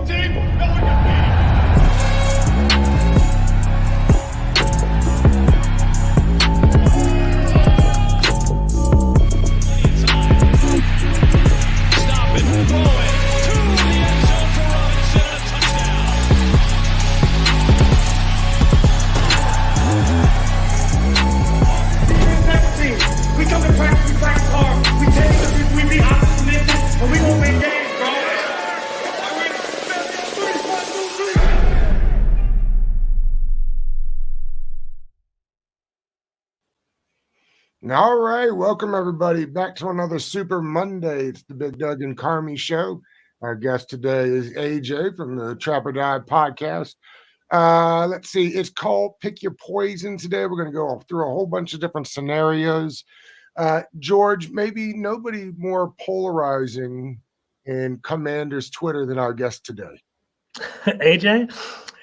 team. No one can beat. Stop it. Throw it to the end zone for Robinson and a touchdown. We come to practice, we practice hard. We take it, we be optimistic, and we gonna win games, bro. All right, welcome everybody back to another Super Monday. It's the Big Doug and Carmi show. Our guest today is AJ from the Trap or Die podcast. Let's see, it's called Pick Your Poison today. We're going to go through a whole bunch of different scenarios. George, maybe nobody more polarizing in Commander's Twitter than our guest today. AJ?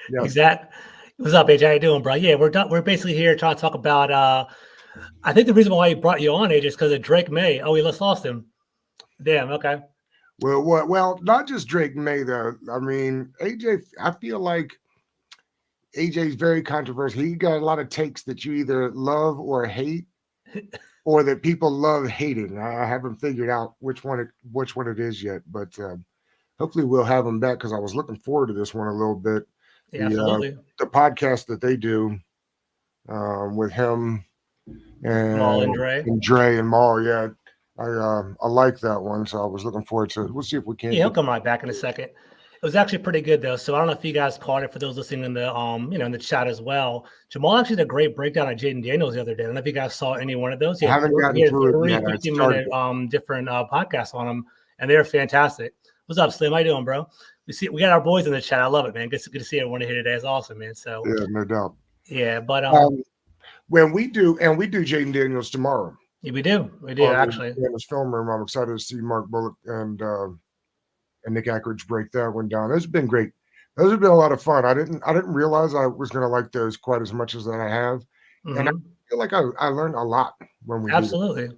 Yes. Exactly. What's up, AJ? How you doing, bro? Yeah, we're done. We're basically here trying to talk about I think the reason why he brought you on, AJ, is because of Drake May. Oh, we just lost him. Damn, okay. Well, not just Drake May, though. I mean, AJ, I feel like AJ's very controversial. He got a lot of takes that you either love or hate, or that people love hating. I haven't figured out which one it is yet, but hopefully we'll have him back because I was looking forward to this one a little bit. Yeah, absolutely. The podcast that they do with him and Maul and Dre and Maul, yeah. I like that one, so I was looking forward to it. We'll see if we can. Yeah, he'll come right back in a second. It was actually pretty good though. So I don't know if you guys caught it for those listening in the in the chat as well. Jamal actually did a great breakdown of Jaden Daniels the other day. I don't know if you guys saw any one of those. I haven't gotten through it yet. 50-minute different podcasts on them, and they're fantastic. What's up, Slim? How you doing, bro? We got our boys in the chat. I love it, man. Good to see everyone here today. It's awesome, man. So yeah, no doubt. Yeah, but when we do Jaden Daniels tomorrow. Yeah, we do actually. In this film room, I'm excited to see Mark Bullock and Nick Ackridge break that one down. Those have been great. Those have been a lot of fun. I didn't realize I was going to like those quite as much as that I have, and I feel like I learned a lot when we absolutely.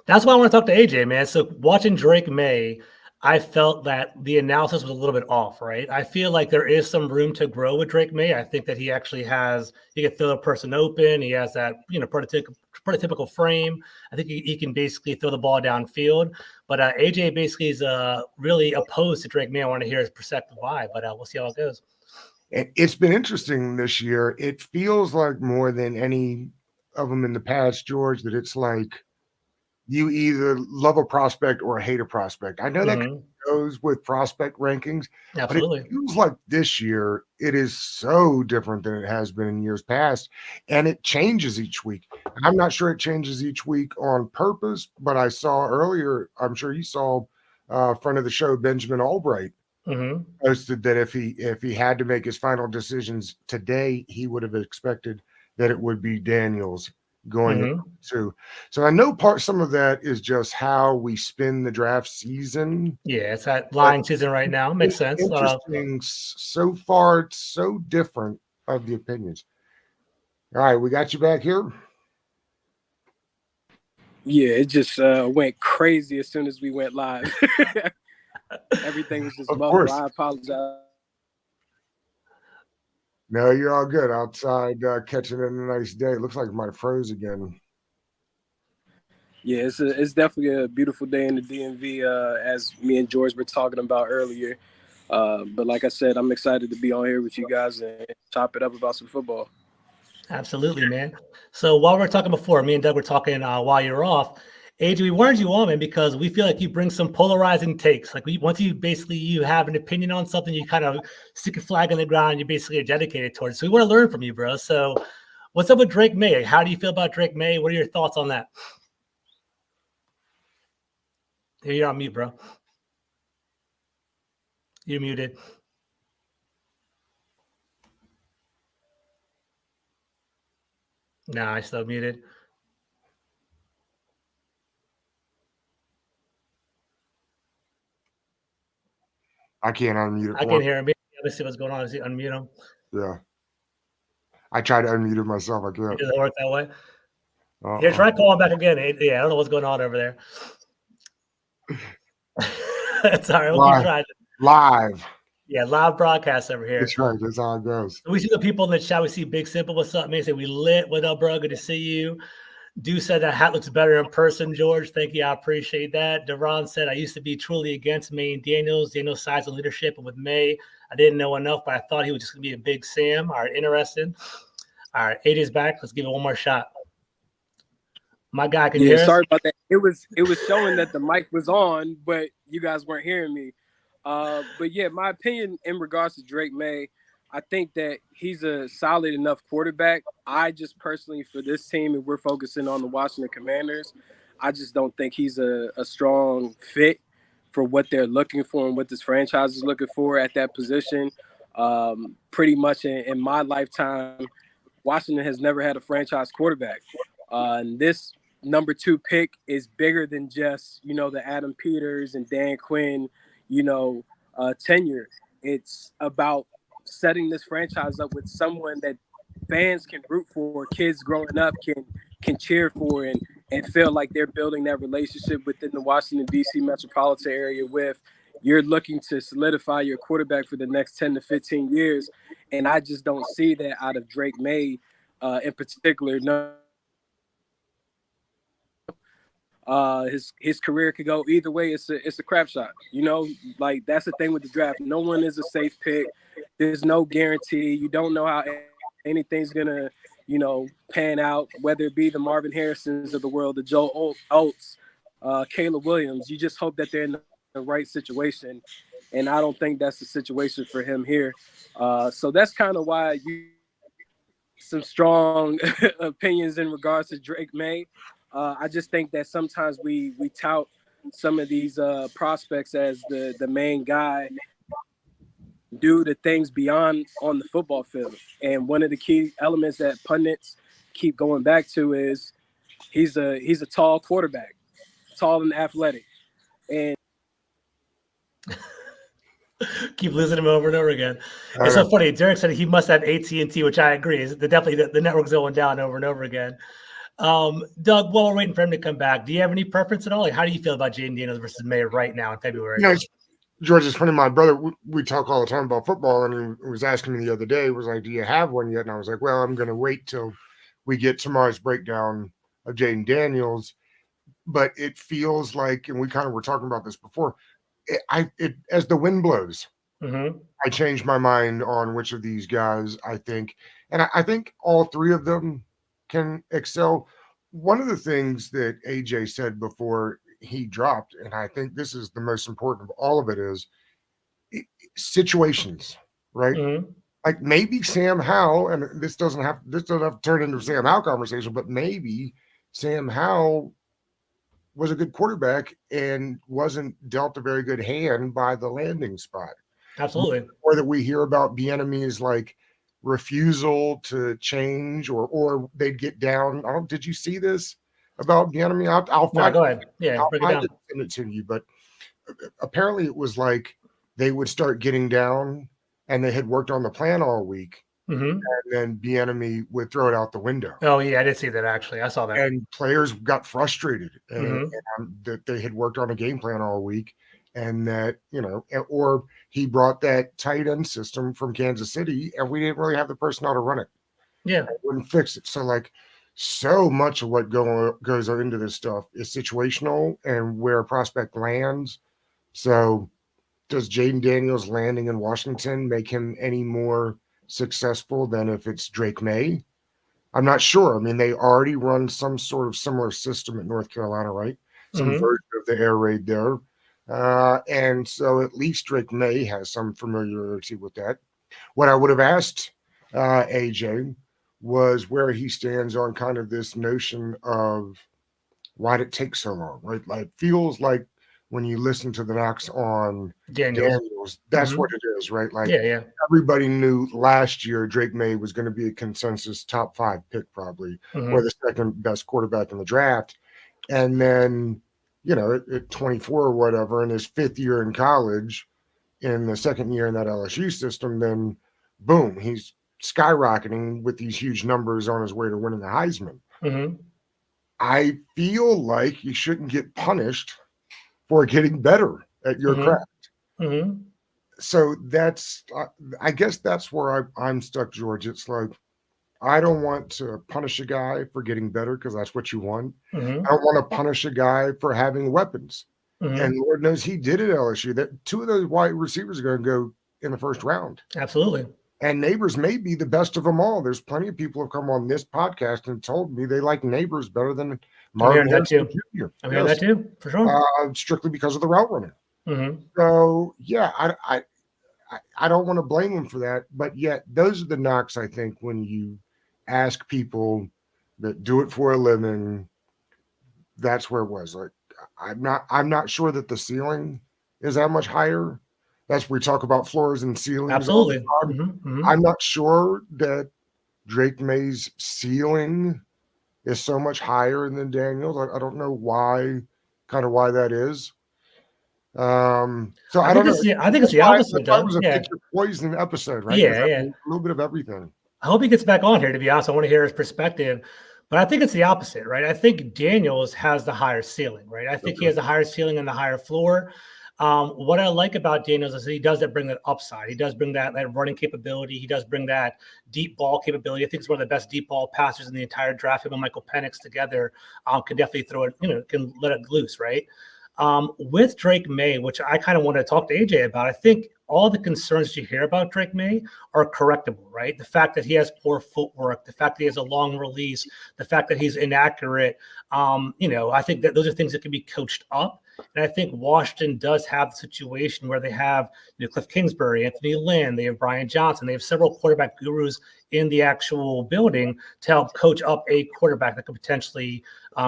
That's why I want to talk to AJ, man. So watching Drake May, I felt that the analysis was a little bit off, right? I feel like there is some room to grow with Drake May. I think that he actually he can throw a person open. He has that, prototypical frame. I think he can basically throw the ball downfield. But AJ basically is really opposed to Drake May. I want to hear his perspective why, but we'll see how it goes. It's been interesting this year. It feels like more than any of them in the past, George, that it's like you either love a prospect or hate a prospect. I know that goes with prospect rankings. Absolutely. But it feels like this year it is so different than it has been in years past, and it changes each week. I'm not sure it changes each week on purpose, but I saw earlier, I'm sure you saw friend of the show, Benjamin Albright, posted that if he had to make his final decisions today, he would have expected that it would be Daniels going to. So I know some of that is just how we spin the draft season. Yeah, it's that lying season right now. Makes sense. Interesting. So far, it's so different of the opinions. All right, we got you back here. Yeah, it just went crazy as soon as we went live. Everything was just muffled. I apologize. No, you're all good. Outside catching it in a nice day. It looks like it might have froze again. Yeah, it's definitely a beautiful day in the DMV, as me and George were talking about earlier. But like I said, I'm excited to be on here with you guys and chop it up about some football. Absolutely, man. So while we were talking before, me and Doug were talking while you're off. AJ, we wanted you on, man, because we feel like you bring some polarizing takes. Like once you have an opinion on something, you kind of stick a flag in the ground and you basically are dedicated towards it. So we want to learn from you, bro. So what's up with Drake May? How do you feel about Drake May? What are your thoughts on that? Here, you're on mute, bro. You're muted. Nah, I still muted. I can't unmute it. I can hear him. Let's see what's going on. Is he unmute him? Yeah. I tried to unmute it myself. I can't. It doesn't work that way. Here, try calling back again. Yeah, I don't know what's going on over there. It's all right. We'll keep trying. Live. Yeah, live broadcast over here. That's right. That's how it goes. We see the people in the chat. We see Big Simple. What's up, man? Say we lit. What up, bro? Good to see you. Dew said that hat looks better in person, George. Thank you. I appreciate that. Deron said, I used to be truly against May and Daniels size of leadership. And with May, I didn't know enough, but I thought he was just going to be a big Sam. All right, interesting. All right, AJ's back. Let's give it one more shot. My guy, can you hear us? Sorry about that. It was showing that the mic was on, but you guys weren't hearing me. But yeah, my opinion in regards to Drake May, I think that he's a solid enough quarterback. I just personally, for this team, and we're focusing on the Washington Commanders, I just don't think he's a strong fit for what they're looking for and what this franchise is looking for at that position. Pretty much in my lifetime, Washington has never had a franchise quarterback. And this number 2 pick is bigger than just, the Adam Peters and Dan Quinn, tenure. It's about setting this franchise up with someone that fans can root for, kids growing up can cheer for, and feel like they're building that relationship within the Washington, D.C. metropolitan area with. You're looking to solidify your quarterback for the next 10 to 15 years. And I just don't see that out of Drake May in particular. No. His career could go either way. It's a crap shot. Like that's the thing with the draft. No one is a safe pick. There's no guarantee. You don't know how anything's gonna, pan out, whether it be the Marvin Harrisons of the world, the Joe Oates, Caleb Williams. You just hope that they're in the right situation. And I don't think that's the situation for him here. So that's kind of why some strong opinions in regards to Drake May. I just think that sometimes we tout some of these prospects as the main guy due to things beyond on the football field. And one of the key elements that pundits keep going back to is he's a tall quarterback, tall and athletic. And keep losing him over and over again. It's so funny. Derek said he must have AT&T, which I agree. Definitely the network's going down over and over again. Doug, while we're waiting for him to come back, do you have any preference at all? Like, how do you feel about Jayden Daniels versus May right now in February? George, it's funny. My brother, we talk all the time about football, and he was asking me the other day, was like, do you have one yet? And I was like, well, I'm going to wait till we get tomorrow's breakdown of Jayden Daniels. But it feels like, and we kind of were talking about this before, as the wind blows, I change my mind on which of these guys I think. And I think all 3 of them can excel. One of the things that AJ said before he dropped, and I think this is the most important of all of it, is situations, right? Like maybe Sam Howell, and this doesn't have to turn into a Sam Howell conversation, but maybe Sam Howell was a good quarterback and wasn't dealt a very good hand by the landing spot. Absolutely. Or that we hear about Bieniemy's like refusal to change, or they'd get down. Did you see this about Bieniemy? I'll find. No, go ahead. Yeah, I'll break it find down. it and send it to you. But apparently, it was like they would start getting down, and they had worked on the plan all week, and then Bieniemy would throw it out the window. Oh yeah, I did see that actually. I saw that. And players got frustrated, and that they had worked on a game plan all week. And that, or he brought that tight end system from Kansas City and we didn't really have the personnel to run it. Yeah. It wouldn't fix it. So like so much of what goes into this stuff is situational and where a prospect lands. So does Jayden Daniels landing in Washington make him any more successful than if it's Drake May? I'm not sure. I mean, they already run some sort of similar system at North Carolina, right? Some version of the air raid there. And so at least Drake May has some familiarity with that. What I would have asked AJ was where he stands on kind of this notion of why did it take so long, right? Like feels like when you listen to the knocks on Daniels, that's what it is, right? Like everybody knew last year Drake May was going to be a consensus top 5 pick probably, or the second best quarterback in the draft. And then at 24 or whatever, in his 5th year in college, in the 2nd year in that LSU system, then boom, he's skyrocketing with these huge numbers on his way to winning the Heisman. I feel like you shouldn't get punished for getting better at your craft. so that's I guess that's where I'm stuck, George. It's like I don't want to punish a guy for getting better because that's what you want. Hmm. I don't want to punish a guy for having weapons. Hmm. And Lord knows he did at LSU. That two of those wide receivers are going to go in the first round. Absolutely. And Neighbors may be the best of them all. There's plenty of people who have come on this podcast and told me they like Neighbors better than Marvin hearing that Harrison too. Jr. I'm hearing that too, for sure. Strictly because of the route running. Hmm. So yeah, I don't want to blame him for that, but yet those are the knocks I think when you ask people that do it for a living. That's where it was. Like I'm not sure that the ceiling is that much higher. That's where we talk about floors and ceilings. Absolutely. I'm not sure that Drake May's ceiling is so much higher than Daniels. I don't know why that is. So I don't know. I think it's the opposite. That was a Yeah. Pick Your Poison episode, right? Yeah, A yeah. little bit of everything. I hope he gets back on here, to be honest. I want to hear his perspective. But I think it's the opposite, right? I think Daniels has the higher ceiling, right? I think he has a higher ceiling and the higher floor. What I like about Daniels is he does bring that upside. He does bring that running capability. He does bring that deep ball capability. I think he's one of the best deep ball passers in the entire draft. Him and Michael Penix together can definitely throw it, can let it loose, right? With Drake May, which I kind of want to talk to AJ about, I think all the concerns that you hear about Drake May are correctable, right? The fact that he has poor footwork, the fact that he has a long release, the fact that he's inaccurate, I think that those are things that can be coached up. And I think Washington does have the situation where they have Cliff Kingsbury, Anthony Lynn, they have Brian Johnson, they have several quarterback gurus in the actual building to help coach up a quarterback that could potentially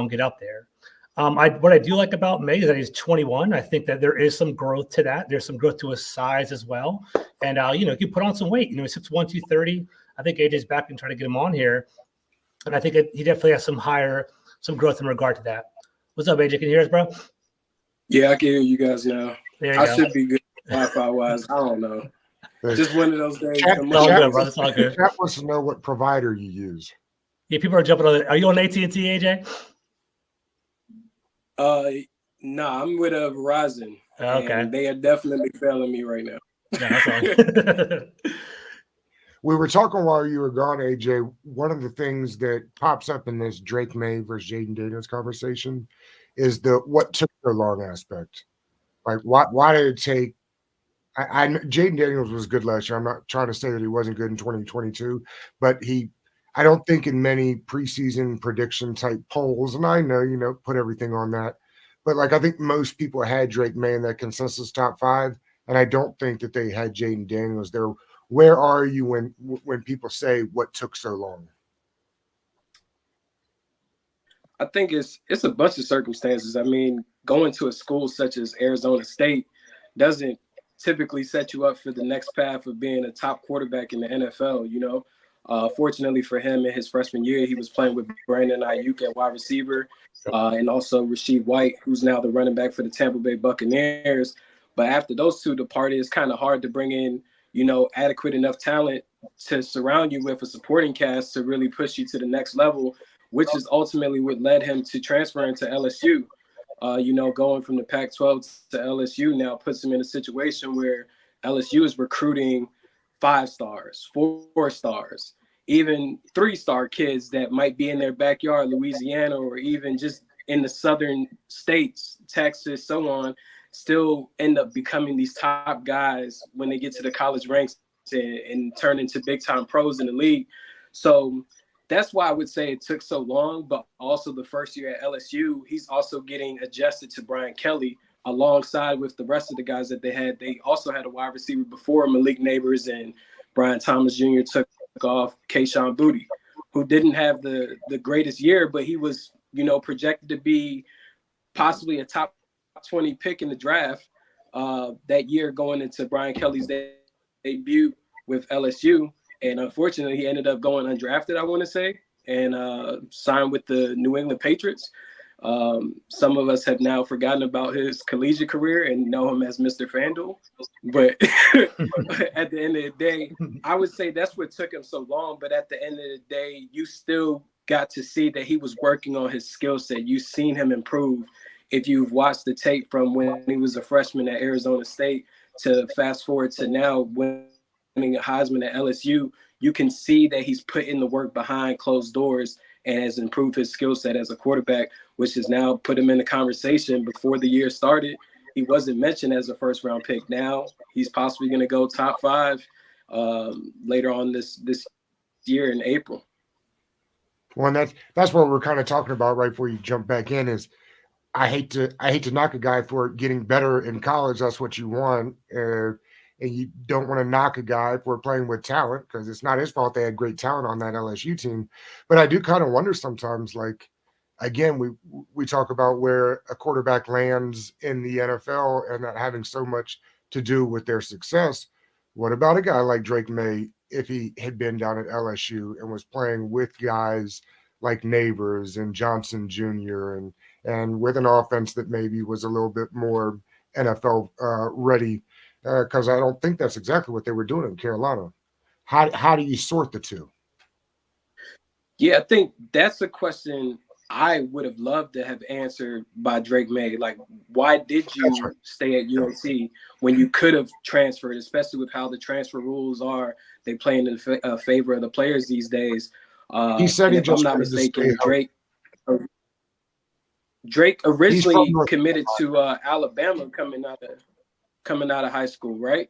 get up there. What I do like about May is that he's 21. I think that there is some growth to that. There's some growth to his size as well. And, he can put on some weight. He's 6'1", 230. I think AJ's back and trying to get him on here. And I think he definitely has some growth in regard to that. What's up, AJ? Can you hear us, bro? Yeah, I can hear you guys now. There you I go. should be good Wi-Fi wise. I don't know. Just one of those days. Chat- It's all good, bro. It's all good. Chat wants to know what provider you use. Yeah, people are jumping on it. Are you on AT&T, AJ? No, I'm with Verizon. Okay. And they are definitely failing me right now. Yeah, that's all. We were talking while you were gone, AJ. One of the things that pops up in this Drake May versus Jaden Daniels conversation is the what took so long aspect. Like, why did it take? Jaden Daniels was good last year. I'm not trying to say that he wasn't good in 2022, but I don't think in many preseason prediction type polls, and I know, put everything on that, but like I think most people had Drake May in that consensus top 5, and I don't think that they had Jaden Daniels there. Where are you when people say what took so long? I think it's a bunch of circumstances. I mean, going to a school such as Arizona State doesn't typically set you up for the next path of being a top quarterback in the NFL. Fortunately for him, in his freshman year, he was playing with Brandon Ayuk at wide receiver, and also Rasheed White, who's now the running back for the Tampa Bay Buccaneers. But after those two departed, it's kind of hard to bring in, adequate enough talent to surround you with a supporting cast to really push you to the next level, which is ultimately what led him to transferring to LSU. Going from the Pac-12 to LSU now puts him in a situation where LSU is recruiting 5 stars, 4 stars, even 3-star kids that might be in their backyard, Louisiana, or even just in the southern states, Texas, so on, still end up becoming these top guys when they get to the college ranks and turn into big-time pros in the league. So that's why I would say it took so long, but also the first year at LSU, he's also getting adjusted to Brian Kelly alongside with the rest of the guys that they had. They also had a wide receiver before Malik Neighbors, and Brian Thomas Jr. took off Kayshon Boutte, who didn't have the greatest year, but he was, projected to be possibly a top 20 pick in the draft that year going into Brian Kelly's debut with LSU. And unfortunately, he ended up going undrafted, I want to say, and signed with the New England Patriots. Some of us have now forgotten about his collegiate career and know him as Mr. FanDuel. But at the end of the day, I would say that's what took him so long. But at the end of the day, you still got to see that he was working on his skill set. You've seen him improve. If you've watched the tape from when he was a freshman at Arizona State to fast forward to now winning a Heisman at LSU, you can see that he's put in the work behind closed doors and has improved his skill set as a quarterback, which has now put him in the conversation. Before the year started, he wasn't mentioned as a first-round pick. Now he's possibly going to go top 5 later on this year in April. Well, and that's what we're kind of talking about right before you jump back in is I hate to knock a guy for getting better in college. That's what you want. And you don't want to knock a guy for playing with talent because it's not his fault they had great talent on that LSU team. But I do kind of wonder sometimes, like, again, we talk about where a quarterback lands in the NFL and that having so much to do with their success. What about a guy like Drake May if he had been down at LSU and was playing with guys like Neighbors and Johnson Jr. and with an offense that maybe was a little bit more NFL ready? Because I don't think that's exactly what they were doing in Carolina. How do you sort the two? Yeah, I think that's a question I would have loved to have answered by Drake May. Like, why did you stay at UNC when you could have transferred, especially with how the transfer rules are? They play in favor of the players these days. He said if I'm not mistaken, Drake originally committed to Alabama coming out of high school, right?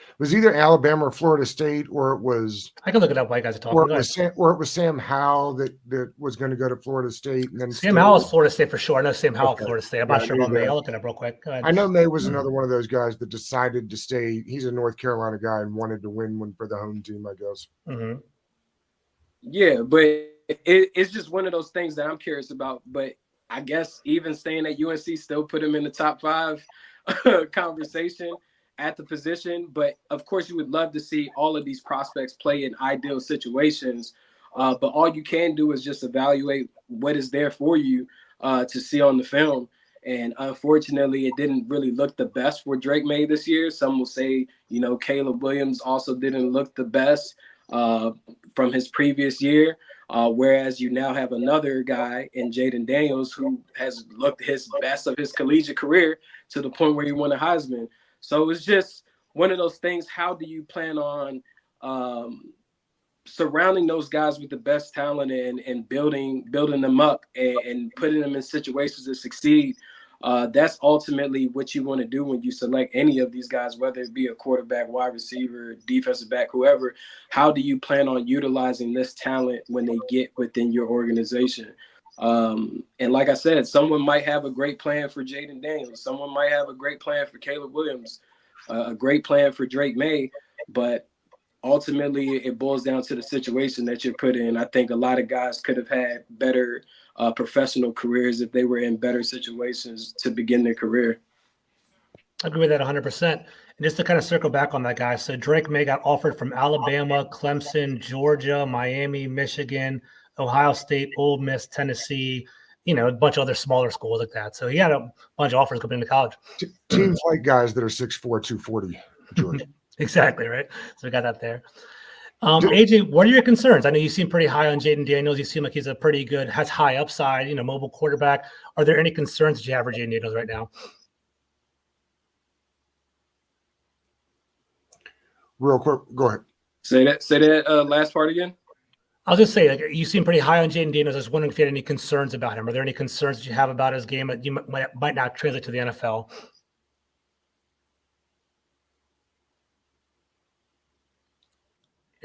It was either Alabama or Florida State, or it was I can look it up while you guys are talking. Or it was Sam Howell that was going to go to Florida State, and then Sam Howell is Florida State for sure. I know Sam Howell, Florida State. I'm not sure about May. I'll look it up real quick. Go ahead. I know May was another one of those guys that decided to stay. He's a North Carolina guy and wanted to win one for the home team, I guess. Mm-hmm. Yeah, but it's just one of those things that I'm curious about. But I guess even staying at UNC still put him in the top 5 conversation at the position. But of course, you would love to see all of these prospects play in ideal situations. But all you can do is just evaluate what is there for you to see on the film. And unfortunately, it didn't really look the best for Drake May this year. Some will say, Caleb Williams also didn't look the best from his previous year. Whereas you now have another guy in Jaden Daniels who has looked his best of his collegiate career to the point where he won a Heisman. So it's just one of those things. How do you plan on surrounding those guys with the best talent and building them up and putting them in situations to succeed? That's ultimately what you want to do when you select any of these guys, whether it be a quarterback, wide receiver, defensive back, whoever. How do you plan on utilizing this talent when they get within your organization? And like I said, someone might have a great plan for Jaden Daniels. Someone might have a great plan for Caleb Williams, a great plan for Drake May. But ultimately, it boils down to the situation that you're put in. I think a lot of guys could have had better professional careers if they were in better situations to begin their career. I agree with that 100%. And just to kind of circle back on that, guy, so Drake May got offered from Alabama, Clemson, Georgia, Miami, Michigan, Ohio State, Ole Miss, Tennessee, a bunch of other smaller schools like that. So he had a bunch of offers coming into college. Teams like guys that are 6'4", 240, Georgia. Exactly, right? So we got that there. AJ, what are your concerns? I know you seem pretty high on Jaden Daniels. You seem like he's has high upside, mobile quarterback. Are there any concerns that you have for Jaden Daniels right now? Real quick, go ahead. Say that last part again. I'll just say, you seem pretty high on Jaden Daniels. I was wondering if you had any concerns about him. Are there any concerns that you have about his game that you might not translate to the NFL?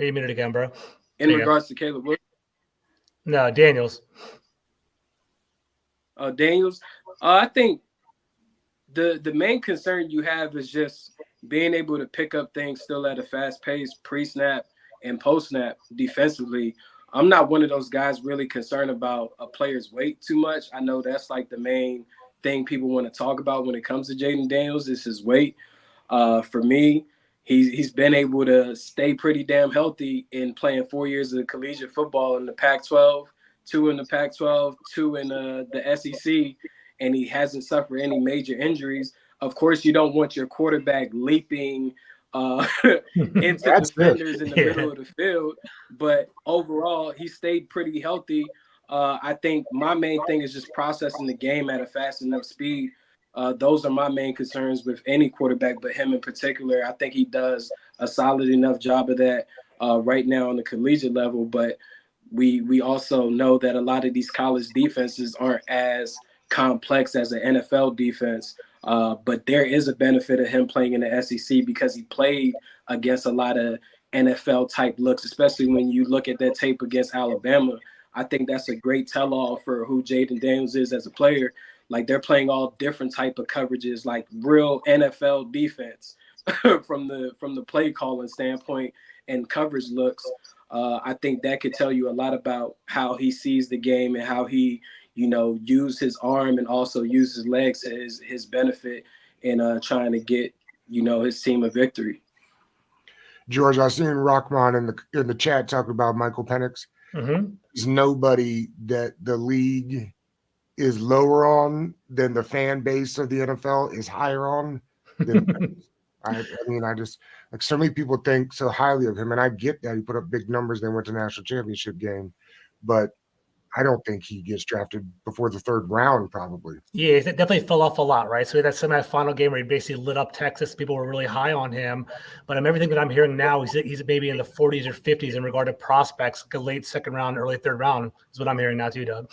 A minute again, bro. In regards to Caleb Williams? No, Daniels. Daniels. I think the main concern you have is just being able to pick up things still at a fast pace, pre-snap and post-snap defensively. I'm not one of those guys really concerned about a player's weight too much. I know that's like the main thing people want to talk about when it comes to Jaden Daniels is his weight. For me, he's been able to stay pretty damn healthy in playing 4 years of collegiate football in the Pac-12, 2 in the Pac-12, 2 in the SEC, and he hasn't suffered any major injuries. Of course, you don't want your quarterback leaping into defenders in the middle of the field, but overall, he stayed pretty healthy. I think my main thing is just processing the game at a fast enough speed Those are my main concerns with any quarterback, but him in particular. I think he does a solid enough job of that right now on the collegiate level. But we also know that a lot of these college defenses aren't as complex as an NFL defense. But there is a benefit of him playing in the SEC because he played against a lot of NFL type looks, especially when you look at that tape against Alabama. I think that's a great tell-all for who Jaden Daniels is as a player. Like, they're playing all different type of coverages, like real NFL defense from the play calling standpoint and coverage looks. I think that could tell you a lot about how he sees the game and how he, use his arm and also use his legs to his benefit in trying to get, his team a victory. George, I seen Rockman in the chat talk about Michael Penix. Mm-hmm. There's nobody that the league is lower on than the fan base of the NFL is higher on. I just, like, so many people think so highly of him, and I get that he put up big numbers. They went to national championship game, but I don't think he gets drafted before the third round, probably. Yeah, it definitely fell off a lot, right? So that semifinal game where he basically lit up Texas, people were really high on him. But everything that I'm hearing now, he's maybe in the 40s or 50s in regard to prospects, like a late second round, early third round is what I'm hearing now too, Doug.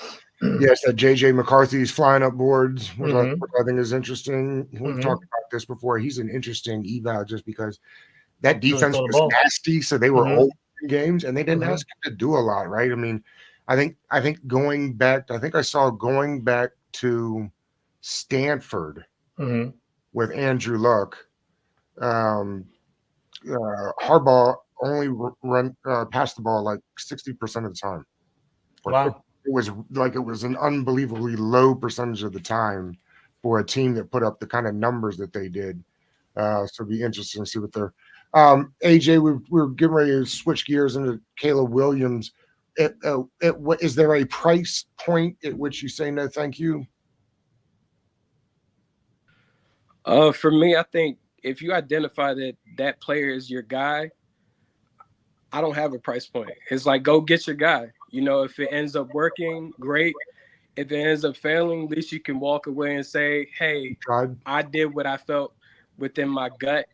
Yes, that J.J. McCarthy's flying up boards, which I think is interesting. We've talked about this before. He's an interesting eval just because that defense was nasty, so they were old in games, and they didn't ask him to do a lot, right? I mean, I think going back to Stanford with Andrew Luck, Harbaugh only passed the ball like 60% of the time. Wow. It was an unbelievably low percentage of the time for a team that put up the kind of numbers that they did. So it'd be interesting to see what they're AJ, we're getting ready to switch gears into Caleb Williams. Is there a price point at which you say no thank you? For me, I think if you identify that player is your guy, I don't have a price point. It's like, go get your guy. If it ends up working, great. If it ends up failing, at least you can walk away and say, hey, I did what I felt within my gut,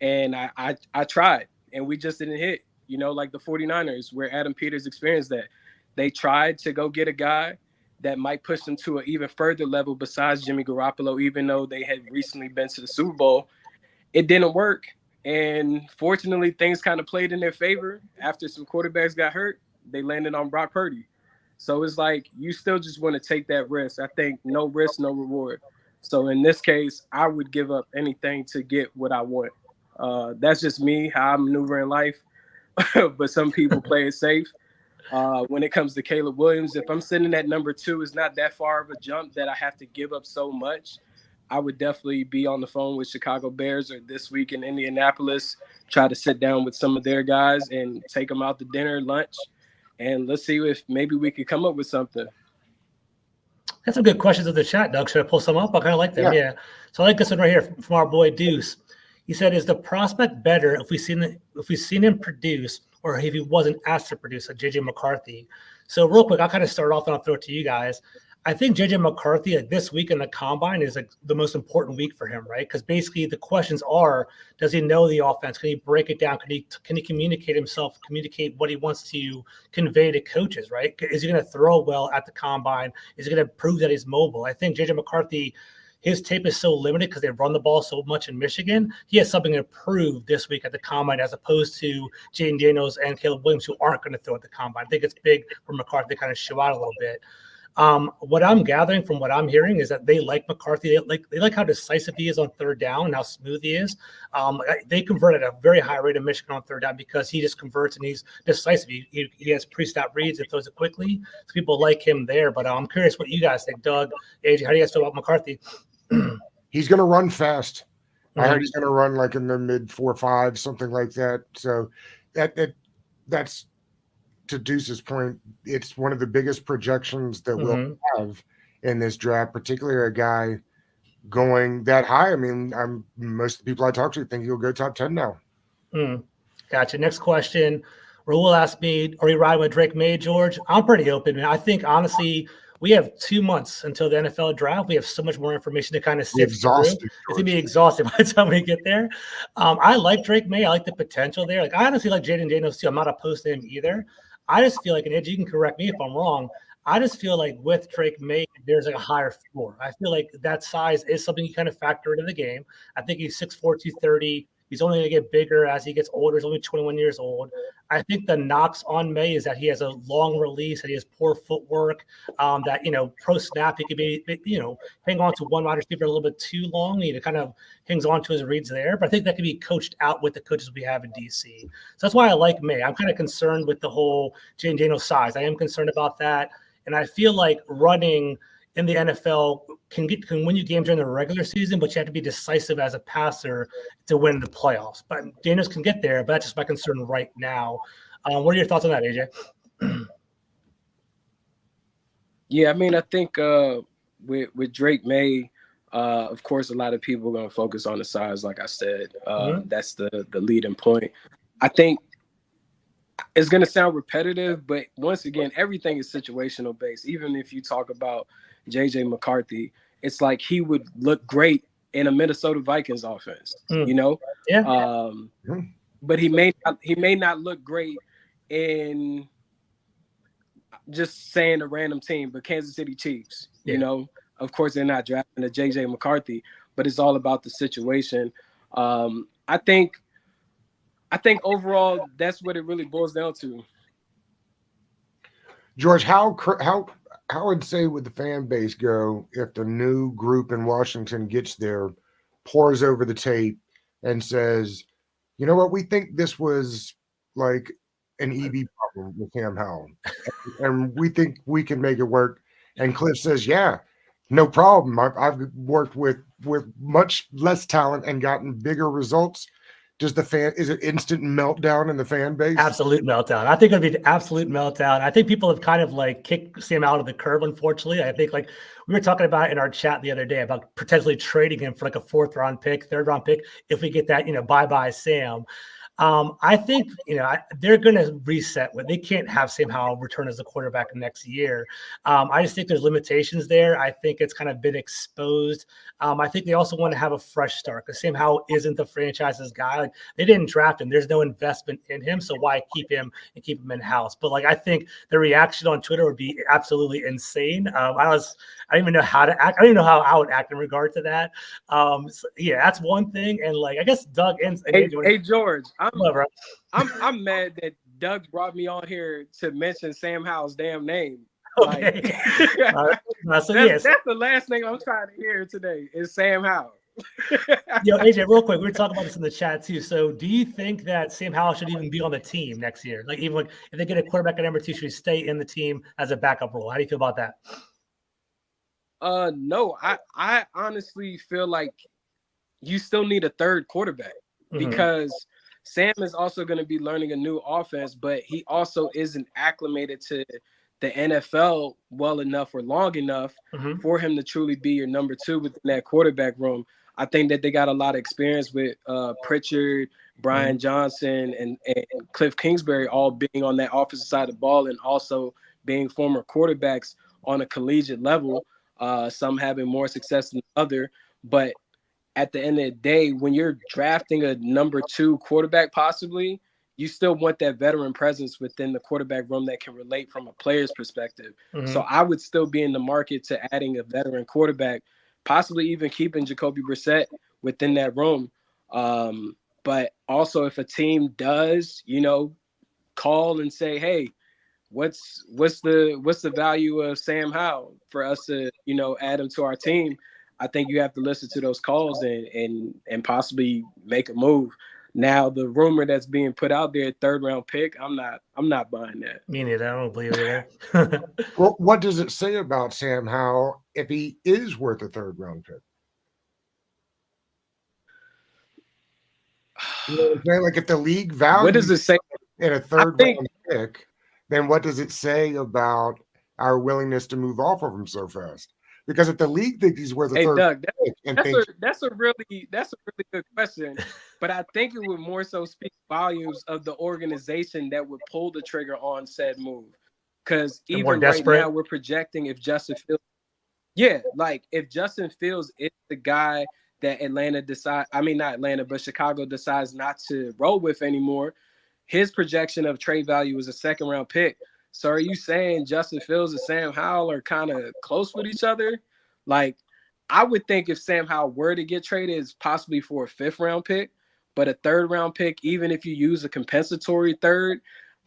and I tried, and we just didn't hit. Like the 49ers, where Adam Peters experienced that. They tried to go get a guy that might push them to an even further level besides Jimmy Garoppolo, even though they had recently been to the Super Bowl. It didn't work. And fortunately, things kind of played in their favor. After some quarterbacks got hurt, they landed on Brock Purdy. So it's like, you still just want to take that risk. I think no risk, no reward. So in this case, I would give up anything to get what I want. That's just me, how I maneuver in life. But some people play it safe. When it comes to Caleb Williams, if I'm sitting at number 2, it's not that far of a jump that I have to give up so much. I would definitely be on the phone with Chicago Bears or this week in Indianapolis, try to sit down with some of their guys and take them out to dinner, lunch, and let's see if maybe we could come up with something. That's some good questions in the chat, Doug. Should I pull some up? I kind of like them. Yeah. So I like this one right here from our boy Deuce. He said, "Is the prospect better if we've seen him produce, or if he wasn't asked to produce, like JJ McCarthy?" So real quick, I'll kind of start off and I'll throw it to you guys. I think JJ McCarthy, like this week in the combine, is like the most important week for him, right? Because basically the questions are: does he know the offense? Can he break it down? Can he communicate himself? Communicate what he wants to convey to coaches, right? Is he going to throw well at the combine? Is he going to prove that he's mobile? I think JJ McCarthy, his tape is so limited because they run the ball so much in Michigan. He has something to prove this week at the combine, as opposed to Jaden Daniels and Caleb Williams, who aren't going to throw at the combine. I think it's big for McCarthy to kind of show out a little bit. What I'm gathering from what I'm hearing is that they like McCarthy. They like how decisive he is on third down and how smooth he is. They convert at a very high rate in Michigan on third down because he just converts and he's decisive. He has pre-snap reads and throws it quickly. So people like him there. But I'm curious what you guys think. Doug, AJ, how do you guys feel about McCarthy? He's going to run fast. I heard he's going to run like in the mid 4.5, something like that. So that's, to Deuce's point, it's one of the biggest projections that we'll have in this draft, particularly a guy going that high. I mean, most of the people I talk to think he'll go top 10 now. Gotcha. Next question. Raul asked me, are you riding with Drake May, George? I'm pretty open, man. I think, honestly, We have 2 months until the NFL draft. We have so much more information to kind of We're sift through. exhausted, It's gonna be George. exhausted by the time we get there. I like Drake May. I like the potential there. Like, I honestly like Jaden Daniels too. I'm not opposed to him either. I just feel like, and Ed, you can correct me if I'm wrong. I just feel like with Drake May, there's like a higher floor. I feel like that size is something you kind of factor into the game. I think he's 6'4", 230. He's only going to get bigger as he gets older. He's only 21 years old. I think the knocks on May is that he has a long release, that he has poor footwork, that, pro snap, he could be, hang on to one wide receiver a little bit too long. He kind of hangs on to his reads there. But I think that can be coached out with the coaches we have in DC. So that's why I like May. I'm kind of concerned with the whole Jaden Daniels size. I am concerned about that. And I feel like running in the NFL can win you games during the regular season, but you have to be decisive as a passer to win the playoffs. But Daniels can get there, but that's just my concern right now. What are your thoughts on that, AJ? Yeah, I mean, I think with Drake May, of course, a lot of people are going to focus on the size, like I said. That's the leading point. I think it's going to sound repetitive, but once again, everything is situational based. Even if you talk about J.J. McCarthy, it's like he would look great in a Minnesota Vikings offense, Yeah. But he may not look great in, just saying a random team, but Kansas City Chiefs. Of course they're not drafting a J.J. McCarthy, but it's all about the situation. I think overall that's what it really boils down to. George, how insane would the fan base go if the new group in Washington gets there, pours over the tape, and says, "You know what? We think this was like an EB problem with Sam Howell, and we think we can make it work." And Cliff says, "Yeah, no problem. I've worked with much less talent and gotten bigger results." Is it instant meltdown in the fan base? Absolute meltdown. I think it'd be an absolute meltdown. I think people have kind of like kicked Sam out of the curb, unfortunately. I think like we were talking about in our chat the other day about potentially trading him for like a 4th round pick, 3rd round pick, if we get that, bye-bye Sam. I think, they're going to reset they can't have Sam Howell return as a quarterback next year. I just think there's limitations there. I think it's kind of been exposed. I think they also want to have a fresh start because Sam Howell isn't the franchise's guy. Like, they didn't draft him. There's no investment in him. So why keep him in house? But like, I think the reaction on Twitter would be absolutely insane. I don't even know how to act. I don't even know how I would act in regard to that. That's one thing. And like, I guess Doug and hey George, I'm mad that Doug brought me on here to mention Sam Howell's damn name. Okay. That's the last thing I'm trying to hear today is Sam Howell. Yo, AJ, real quick, we were talking about this in the chat too. So do you think that Sam Howell should even be on the team next year? Like, even like if they get a quarterback at number 2, should he stay in the team as a backup role? How do you feel about that? No, I honestly feel like you still need a 3rd quarterback because Sam is also going to be learning a new offense, but he also isn't acclimated to the NFL well enough or long enough for him to truly be your number 2 within that quarterback room. I think that they got a lot of experience with Pritchard, Brian Johnson, and Cliff Kingsbury all being on that offensive side of the ball and also being former quarterbacks on a collegiate level, some having more success than other. But at the end of the day, when you're drafting a number 2 quarterback possibly, you still want that veteran presence within the quarterback room that can relate from a player's perspective. So I would still be in the market to adding a veteran quarterback, possibly even keeping Jacoby Brissett within that room. But also if a team does, call and say, hey, what's the value of Sam Howell for us to, add him to our team? I think you have to listen to those calls and possibly make a move. Now, the rumor that's being put out there, 3rd round pick, I'm not buying that. Me neither. I don't believe it. Well, what does it say about Sam Howell if he is worth a 3rd round pick? You know what I'm saying? Like, if the league values what does it say in a 3rd round pick, then what does it say about our willingness to move off of him so fast? Because if the league thinks he's worth a 3rd Doug, pick, that's a really good question. But I think it would more so speak volumes of the organization that would pull the trigger on said move. Because They're more even right desperate. now, we're projecting if Justin Fields, yeah, like if Justin Fields is the guy that not Atlanta, but Chicago decides not to roll with anymore, his projection of trade value is a 2nd-round pick. So are you saying Justin Fields and Sam Howell are kind of close with each other? Like, I would think if Sam Howell were to get traded, it's possibly for a 5th-round pick, but a 3rd-round pick, even if you use a compensatory 3rd,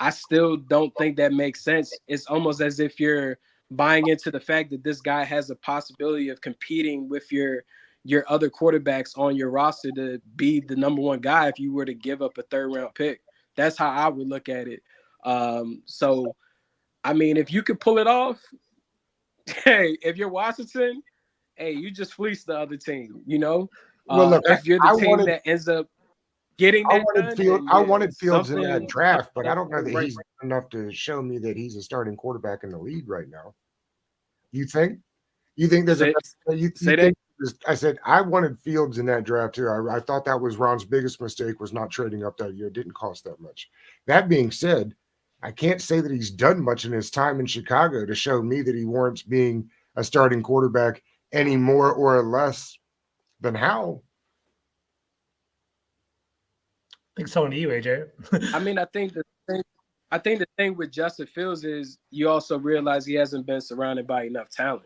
I still don't think that makes sense. It's almost as if you're buying into the fact that this guy has a possibility of competing with your other quarterbacks on your roster to be the number 1 guy if you were to give up a 3rd-round pick. That's how I would look at it. So, I mean, if you could pull it off, hey, if you're Washington, hey, you just fleece the other team, you know? Well, look, If you're the team that ends up getting that I wanted Fields in that something- draft, but I don't know that right. he's good enough to show me that he's a starting quarterback in the league right now. You think? You think there's Say- you say think I said I wanted Fields in that draft too. I thought that was Ron's biggest mistake was not trading up that year. It didn't cost that much. That being said, I can't say that he's done much in his time in Chicago to show me that he warrants being a starting quarterback any more or less than Howell. I think it's someone to you, AJ. I mean, I think the thing with Justin Fields is you also realize he hasn't been surrounded by enough talent.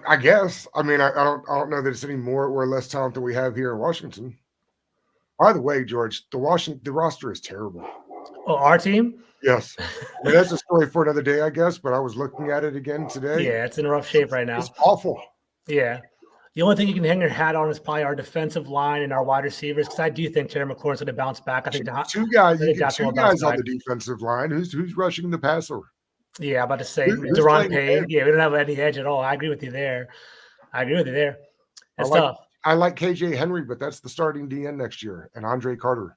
I guess. I mean, I don't know that it's any more or less talent than we have here in Washington. By the way, George, the roster is terrible. Oh, our team? Yes. I mean, that's a story for another day, I guess, but I was looking at it again today. Yeah, it's in rough shape right now. It's awful. Yeah. The only thing you can hang your hat on is probably our defensive line and our wide receivers, because I do think Terry McLaurin's going to bounce back. I think Two guys, I think Joshua will two bounce guys on back. the defensive line. Who's rushing the passer? Yeah, I'm about to say Who's Deron playing Payne. edge? Yeah, we don't have any edge at all. I agree with you there. It's like- tough. I like KJ Henry, but that's the starting DN next year, and Andre Carter.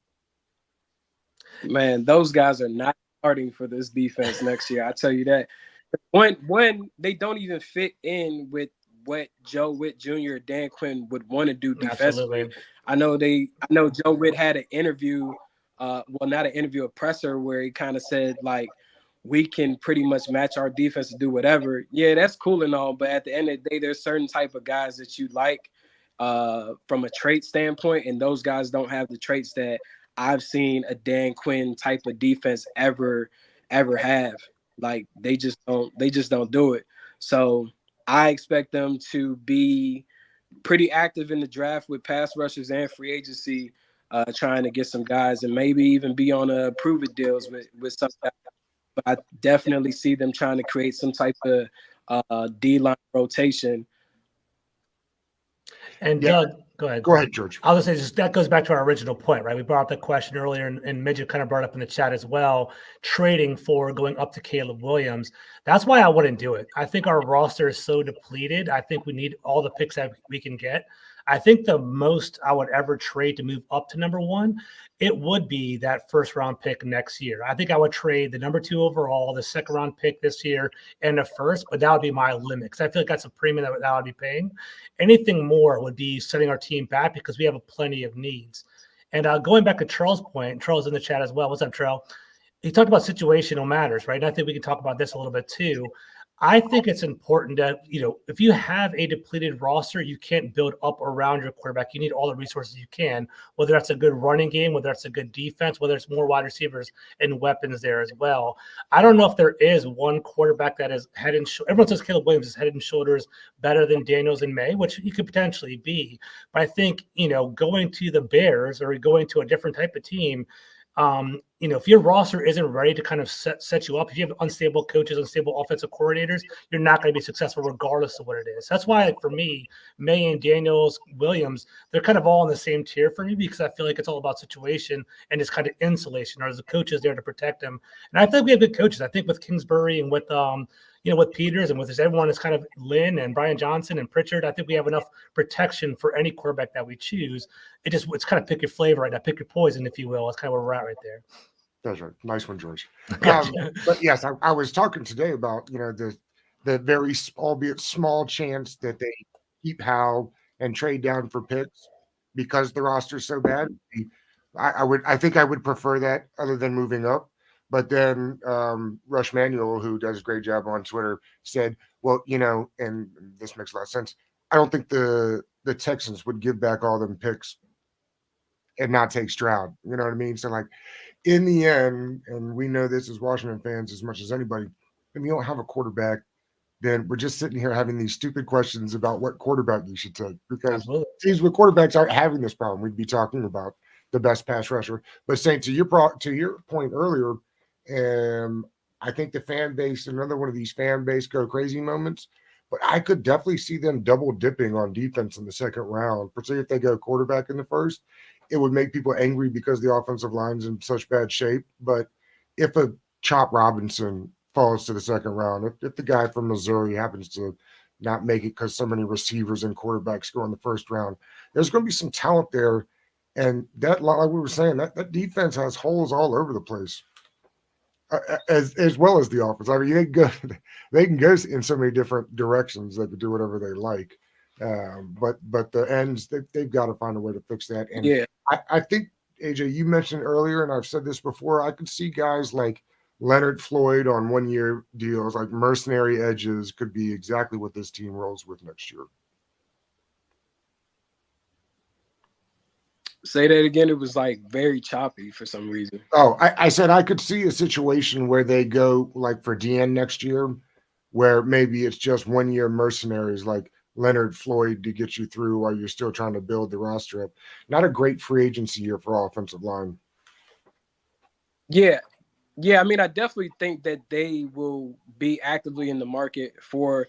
Man, those guys are not starting for this defense next year. I tell you that. When they don't even fit in with what Joe Witt Jr. or Dan Quinn would want to do defensively. Absolutely. I know Joe Witt had an interview, not an interview, a presser where he kind of said like, we can pretty much match our defense to do whatever. Yeah, that's cool and all, but at the end of the day, there's certain type of guys that you like from a trait standpoint, and those guys don't have the traits that I've seen a Dan Quinn type of defense ever have. Like they just don't do it. So I expect them to be pretty active in the draft with pass rushers and free agency, trying to get some guys and maybe even be on prove it deals with some guys. But I definitely see them trying to create some type of D-line rotation. And Yeah. Doug, go ahead. Go ahead, George. I was going to say, just that goes back to our original point, right? We brought up the question earlier, and Midget kind of brought up in the chat as well, trading for going up to Caleb Williams. That's why I wouldn't do it. I think our roster is so depleted. I think we need all the picks that we can get. I think the most I would ever trade to move up to number 1, it would be that 1st-round pick next year. I think I would trade the number 2 overall, the 2nd-round pick this year, and the 1st, but that would be my limit because I feel like that's a premium that I would be paying. Anything more would be setting our team back because we have plenty of needs. And going back to Charles' point, Charles in the chat as well. What's up, Charles? He talked about situational matters, right? And I think we can talk about this a little bit too. I think it's important that, if you have a depleted roster, you can't build up around your quarterback. You need all the resources you can, whether that's a good running game, whether that's a good defense, whether it's more wide receivers and weapons there as well. I don't know if there is one quarterback that is head and shoulders. Everyone says Caleb Williams is head and shoulders better than Daniels and May, which he could potentially be. But I think, going to the Bears or going to a different type of team, if your roster isn't ready to kind of set you up, if you have unstable coaches, unstable offensive coordinators, you're not going to be successful regardless of what it is. That's why, for me, May and Daniels, Williams, they're kind of all in the same tier for me because I feel like it's all about situation and it's kind of insulation. Or the coaches there to protect them. And I think we have good coaches. I think with Kingsbury and with with Peters and with everyone is kind of Lynn and Brian Johnson and Pritchard, I think we have enough protection for any quarterback that we choose. It's kind of pick your flavor right now, pick your poison, if you will. That's kind of where we're at right there. That's right. Nice one, George. Gotcha. But yes, I was talking today about, the very, albeit small chance that they keep Howell and trade down for picks because the roster's so bad. I think I would prefer that other than moving up. But then Rush Manuel, who does a great job on Twitter, said, well, and this makes a lot of sense. I don't think the Texans would give back all them picks and not take Stroud. You know what I mean? So, like, in the end, and we know this as Washington fans as much as anybody, if you don't have a quarterback, then we're just sitting here having these stupid questions about what quarterback you should take, because Absolutely. teams with quarterbacks aren't having this problem. We'd be talking about the best pass rusher. But saying to your point earlier, I think the fan base, another one of these fan base go crazy moments, but I could definitely see them double dipping on defense in the second round, particularly if they go quarterback in the first. It would make people angry because the offensive line's in such bad shape. But if a Chop Robinson falls to the second round, if the guy from Missouri happens to not make it because so many receivers and quarterbacks go in the first round, there's going to be some talent there. And that, like we were saying, that defense has holes all over the place, as well as the offense. I mean, they can go in so many different directions. They could do whatever they like. But the ends, they've got to find a way to fix that. And Yeah. I think, AJ, you mentioned earlier, and I've said this before, I could see guys like Leonard Floyd on 1-year deals, like mercenary edges, could be exactly what this team rolls with next year. Say that again. It was like very choppy for some reason. Oh, I said I could see a situation where they go like for DN next year, where maybe it's just 1-year mercenaries like Leonard Floyd to get you through while you're still trying to build the roster up. Not a great free agency year for offensive line. Yeah. I mean, I definitely think that they will be actively in the market for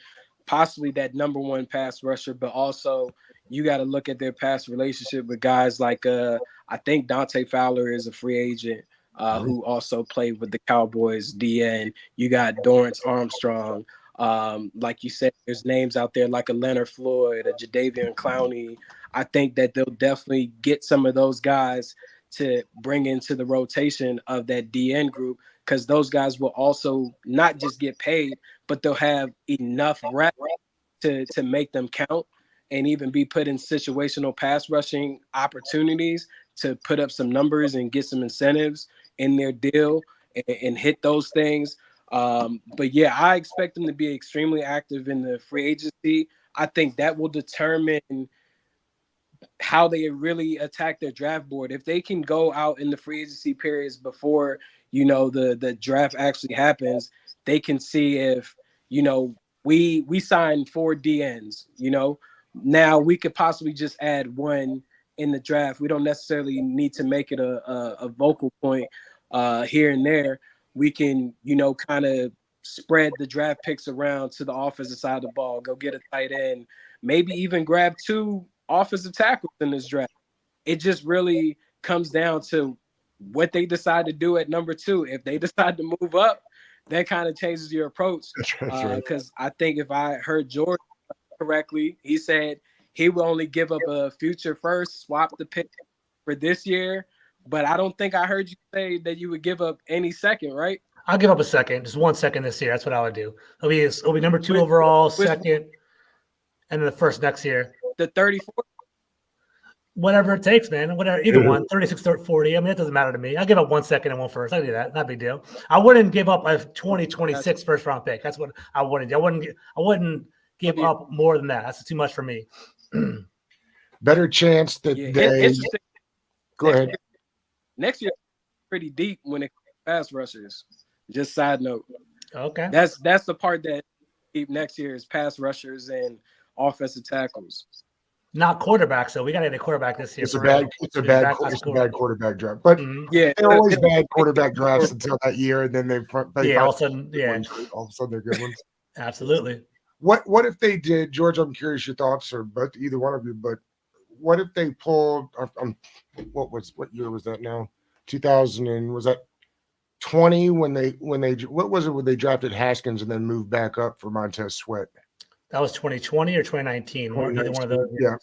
possibly that number one pass rusher, but also you got to look at their past relationship with guys like I think Dante Fowler is a free agent who also played with the Cowboys DN. You got Dorrance Armstrong. Like you said, there's names out there like a Leonard Floyd, a Jadeveon Clowney. I think that they'll definitely get some of those guys to bring into the rotation of that DN group, because those guys will also not just get paid, but they'll have enough reps to make them count and even be put in situational pass rushing opportunities to put up some numbers and get some incentives in their deal and hit those things. But yeah, I expect them to be extremely active in the free agency. I think that will determine how they really attack their draft board. If they can go out in the free agency periods before, the draft actually happens, they can see if, we signed 4 DNs, now we could possibly just add 1 in the draft. We don't necessarily need to make it a vocal point here and there. We can, kind of spread the draft picks around to the offensive side of the ball, go get a tight end, maybe even grab 2 offensive tackles in this draft. It just really comes down to what they decide to do at number 2. If they decide to move up, that kind of changes your approach. Because I think if I heard George correctly, he said he will only give up a future first, swap the pick for this year. But I don't think I heard you say that you would give up any second, right? I'll give up a second, just 1 second this year. That's what I would do. It'll be number 2 overall, second, and then the first next year. The 34. Whatever it takes, man. Whatever, either one, 36, 40. I mean, it doesn't matter to me. I'll give up 1 second and 1 first. I can do that. Not a big deal. I wouldn't give up a 2026 first round pick. That's what I wouldn't do. I wouldn't give up more than that. That's too much for me. Better chance that they go ahead. Next year, pretty deep when it comes to pass rushers. Just side note. Okay. That's the part that deep next year is pass rushers and offensive tackles. Not quarterbacks, so we got to get a quarterback this year. It's a bad quarterback draft, but yeah, they're always bad quarterback drafts until that year, and then all of a sudden they're good ones. Absolutely. What if they did, George? I'm curious your thoughts, or but either one of you. But what if they pulled? What year was that now? 2000 and was that 20 when they what was it when they drafted Haskins and then moved back up for Montez Sweat? That was 2020 or 2019. One of those. Yeah.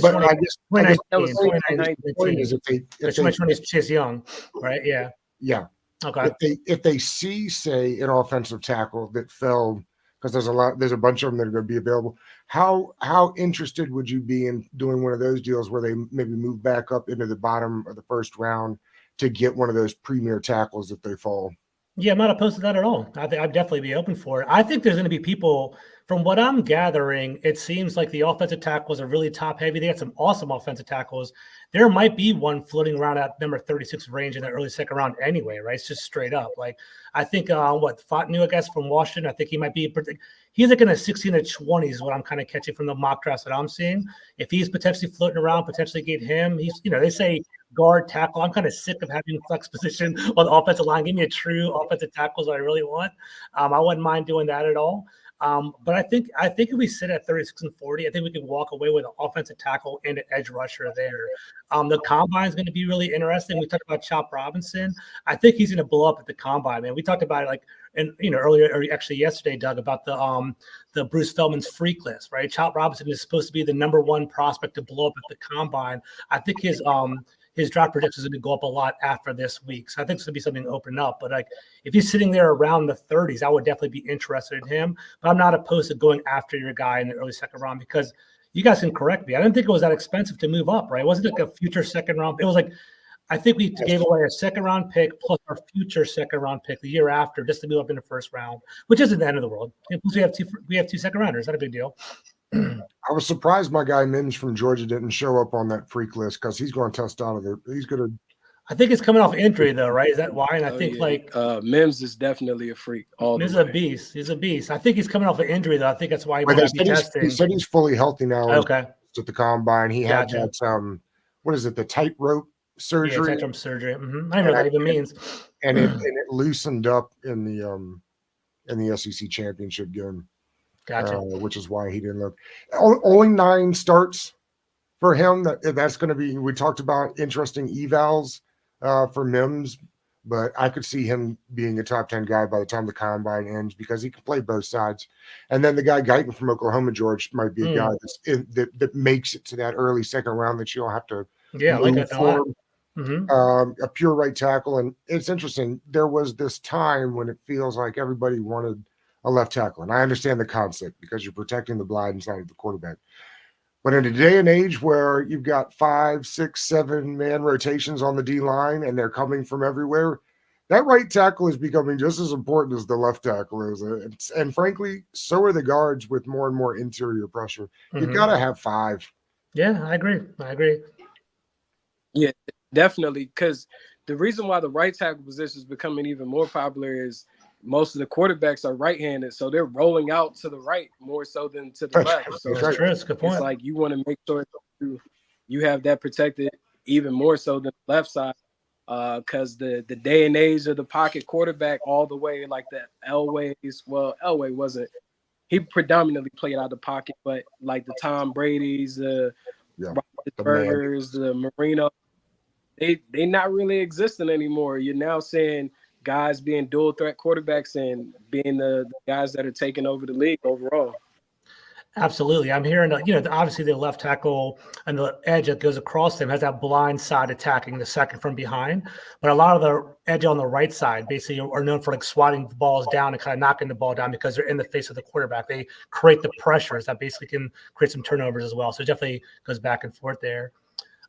But 2019 is if 2020 is Chase Young, right? Yeah. Yeah. Okay. If they see, say, an offensive tackle that fell because there's a bunch of them that are going to be available. How interested would you be in doing one of those deals where they maybe move back up into the bottom of the first round to get one of those premier tackles if they fall? Yeah, I'm not opposed to that at all. I think I'd definitely be open for it. I think there's going to be people, from what I'm gathering, it seems like the offensive tackles are really top heavy. They had some awesome offensive tackles. There might be one floating around at number 36 range in the early second round anyway, right? It's just straight up. Like, I think, Fatnu, I guess, from Washington, I think he might be, he's like in a 16 to 20 is what I'm kind of catching from the mock drafts that I'm seeing. If he's potentially floating around, potentially get him, he's, they say guard, tackle. I'm kind of sick of having flex position on the offensive line. Give me a true offensive tackle is what I really want. I wouldn't mind doing that at all. But I think if we sit at 36 and 40, I think we can walk away with an offensive tackle and an edge rusher there. The combine is going to be really interesting. We talked about Chop Robinson. I think he's going to blow up at the combine, man. We talked about it earlier, or actually yesterday, Doug, about the Bruce Feldman's freak list, right? Chop Robinson is supposed to be the number one prospect to blow up at the combine. I think his draft projections are going to go up a lot after this week. So I think it's going to be something to open up. But like, if he's sitting there around the 30s, I would definitely be interested in him. But I'm not opposed to going after your guy in the early second round, because you guys can correct me. I didn't think it was that expensive to move up, right? It wasn't like a future second round. It was like, I think we gave away a second round pick plus our future second round pick the year after just to move up in the first round, which isn't the end of the world. And plus we have two second rounders. Not a big deal. I was surprised my guy Mims from Georgia didn't show up on that freak list, because he's going to test out of there. He's going to. I think it's coming off injury though, right? Is that why? And I think Mims is definitely a freak. Mims is a beast. He's a beast. I think he's coming off an injury though. I think that's why he might be testing. He said he's fully healthy now. Okay. At the combine, he had Gotcha. that what is it? The tightrope surgery. Yeah, tightrope surgery. Mm-hmm. I don't know what that even means. And it loosened up in the SEC championship game. Gotcha. Which is why he didn't look. Only 9 starts for him. That's going to be. We talked about interesting evals for Mims, but I could see him being a top 10 guy by the time the combine ends, because he can play both sides. And then the guy Guyton from Oklahoma, George, might be a guy that makes it to that early second round that you don't have to. Yeah, like that a lot. Mm-hmm. A pure right tackle. And it's interesting. There was this time when it feels like everybody wanted a left tackle. And I understand the concept, because you're protecting the blind side of the quarterback. But in a day and age where you've got 5, 6, 7 man rotations on the D line and they're coming from everywhere, that right tackle is becoming just as important as the left tackle is. And frankly, so are the guards with more and more interior pressure. You've got to have 5. Yeah, I agree. Yeah, definitely. Because the reason why the right tackle position is becoming even more popular is most of the quarterbacks are right-handed, so they're rolling out to the right more so than to the left. So that's true. That's a good point. It's like you want to make sure you have that protected even more so than the left side, because the day and age of the pocket quarterback, all the way like the Elway's. Well, Elway wasn't. He predominantly played out of the pocket, but like the Tom Brady's, the Roethlisberger's, the Marino, they not really existing anymore. You're now seeing guys being dual threat quarterbacks and being the guys that are taking over the league overall. Absolutely. I'm hearing, obviously the left tackle and the edge that goes across them has that blind side attacking the second from behind. But a lot of the edge on the right side basically are known for like swatting the balls down and kind of knocking the ball down, because they're in the face of the quarterback. They create the pressures that basically can create some turnovers as well. So it definitely goes back and forth there.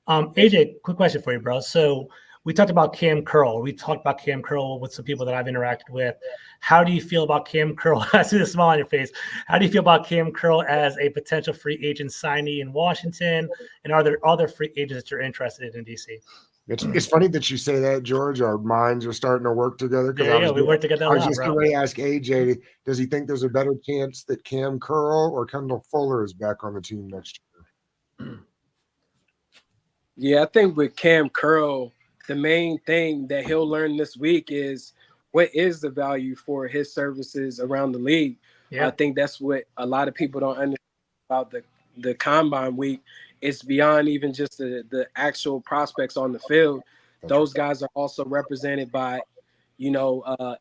AJ, quick question for you, bro. So we talked about Cam Curl. We talked about Cam Curl with some people that I've interacted with. How do you feel about Cam Curl? I see the smile on your face. How do you feel about Cam Curl as a potential free agent signee in Washington? And are there other free agents that you're interested in DC? It's funny that you say that, George. Our minds are starting to work together. Yeah, we work together a lot, I was just going to ask AJ, does he think there's a better chance that Cam Curl or Kendall Fuller is back on the team next year? Yeah, I think with Cam Curl, the main thing that he'll learn this week is what is the value for his services around the league. Yeah. I think that's what a lot of people don't understand about the combine week. It's beyond even just the actual prospects on the field. Those guys are also represented by,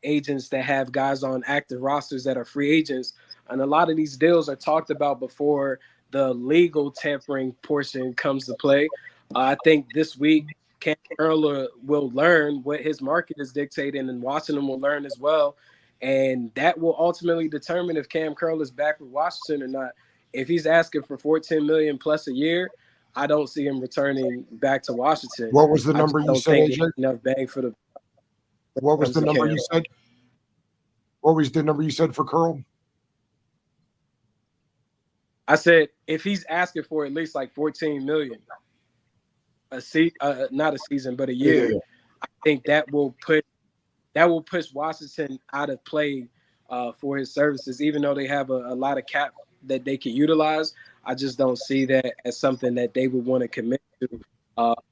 agents that have guys on active rosters that are free agents. And a lot of these deals are talked about before the legal tampering portion comes to play. I think this week, Cam Curl will learn what his market is dictating, and Washington will learn as well. And that will ultimately determine if Cam Curl is back with Washington or not. If he's asking for $14 million plus a year, I don't see him returning back to Washington. What was the I number just you don't said, think AJ? it's enough bang for the. What was the comes to number Cam. you said? What was the number you said for Curl? I said if he's asking for at least like $14 million not a season, but a year, Yeah. I think that will push Washington out of play for his services, even though they have a lot of cap that they can utilize. I just don't see that as something that they would want to commit to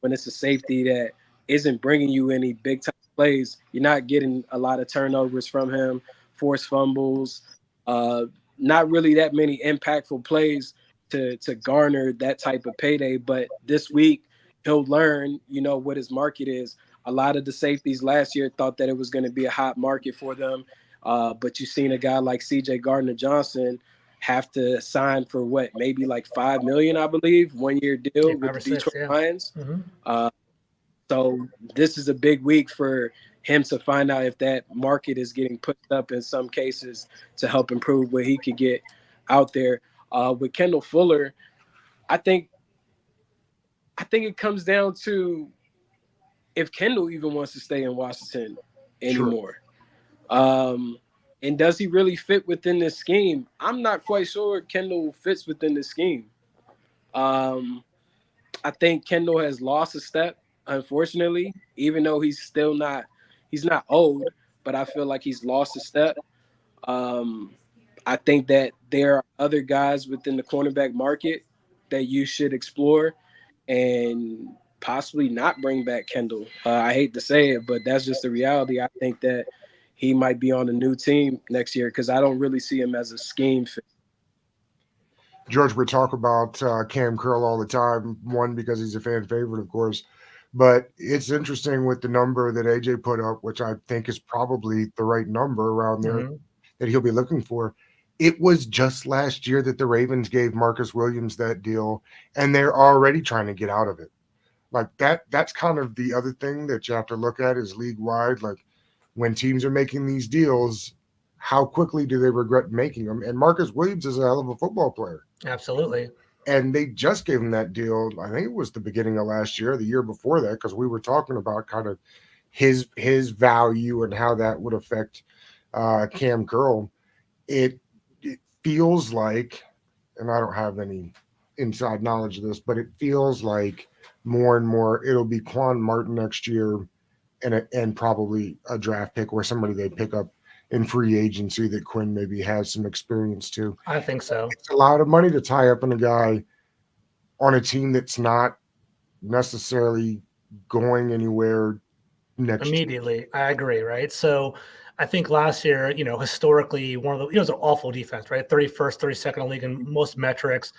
when it's a safety that isn't bringing you any big time plays. You're not getting a lot of turnovers from him, forced fumbles, not really that many impactful plays to garner that type of payday. But this week he'll learn, what his market is. A lot of the safeties last year thought that it was going to be a hot market for them. But you've seen a guy like C.J. Gardner-Johnson have to sign for maybe like $5 million, I believe, 1 year deal with the Detroit Lions. Mm-hmm. So this is a big week for him to find out if that market is getting pushed up in some cases to help improve what he could get out there. With Kendall Fuller, I think it comes down to if Kendall even wants to stay in Washington anymore. Sure. And does he really fit within this scheme? I'm not quite sure Kendall fits within the scheme. I think Kendall has lost a step, unfortunately, even though he's not old, but I feel like he's lost a step. I think that there are other guys within the cornerback market that you should explore and possibly not bring back Kendall. I hate to say it, but that's just the reality. I think that he might be on a new team next year because I don't really see him as a scheme fit. George, we talk about Cam Curl all the time, one, because he's a fan favorite, of course. But it's interesting with the number that AJ put up, which I think is probably the right number around there that he'll be looking for. It was just last year that the Ravens gave Marcus Williams that deal, and they're already trying to get out of it. Like that's kind of the other thing that you have to look at is league-wide. Like when teams are making these deals, how quickly do they regret making them? And Marcus Williams is a hell of a football player. Absolutely. And they just gave him that deal. I think it was the beginning of last year, the year before that, because we were talking about kind of his value and how that would affect Cam Curl. It feels like, and I don't have any inside knowledge of this, but it feels like more and more it'll be Quan Martin next year and probably a draft pick or somebody they pick up in free agency that Quinn maybe has some experience to. I think so. It's a lot of money to tie up in a guy on a team that's not necessarily going anywhere next immediately year. I agree, right? So I think last year, historically, it was an awful defense, right? 31st, 32nd in the league in most metrics.